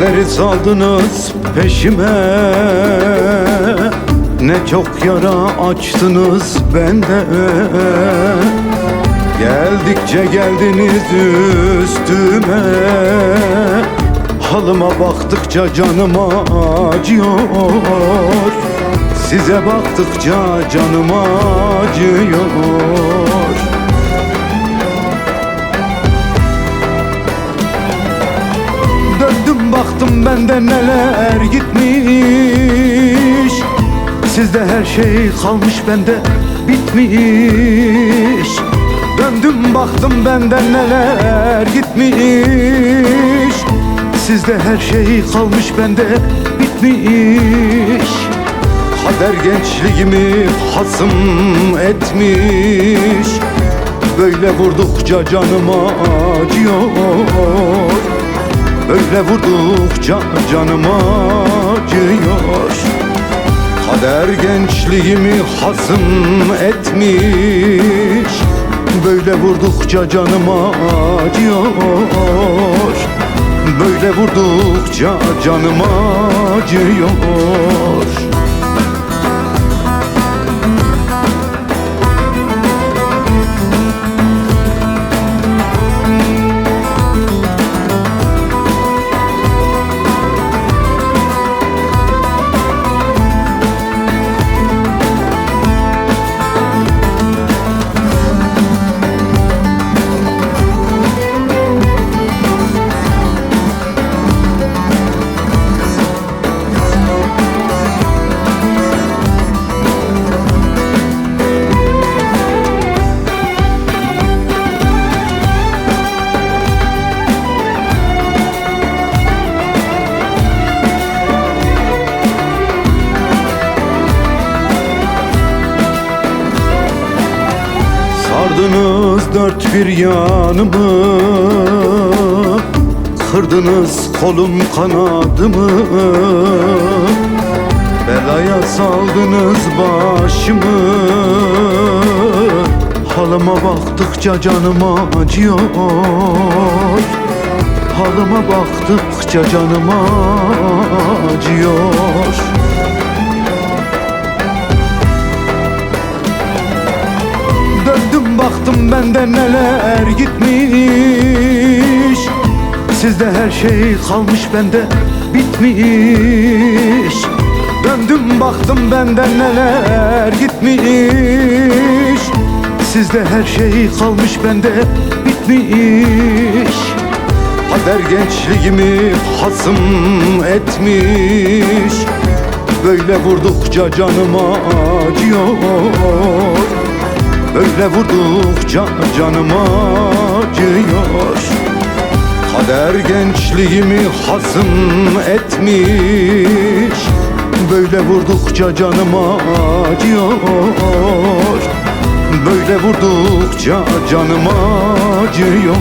Beni saldınız peşime, ne çok yara açtınız bende. Geldikçe geldiniz üstüme, halıma baktıkça canım acıyor. Size baktıkça canım acıyor. Döndüm baktım benden neler gitmiş, sizde her şey kalmış bende bitmiş. Döndüm baktım benden neler gitmiş, sizde her şey kalmış bende bitmiş. Kader gençliğimi hasım etmiş, böyle vurdukça canım acıyor. Böyle vurdukça canım acıyor. Kader gençliğimi hasım etmiş, böyle vurdukça canım acıyor. Böyle vurdukça canım acıyor. Sardınız dört bir yanımı, kırdınız kolum kanadımı. Belaya saldınız başımı, halıma baktıkça canım acıyor. Halıma baktıkça canım acıyor. Döndüm baktım benden neler gitmiş, sizde her şey kalmış bende bitmiş. Döndüm baktım benden neler gitmiş, sizde her şey kalmış bende bitmiş. Kader gençliğimi hasım etmiş, böyle vurdukça canım acıyor. Böyle vurdukça canım acıyor. Kader gençliğimi hasım etmiş, böyle vurdukça canım acıyor. Böyle vurdukça canım acıyor.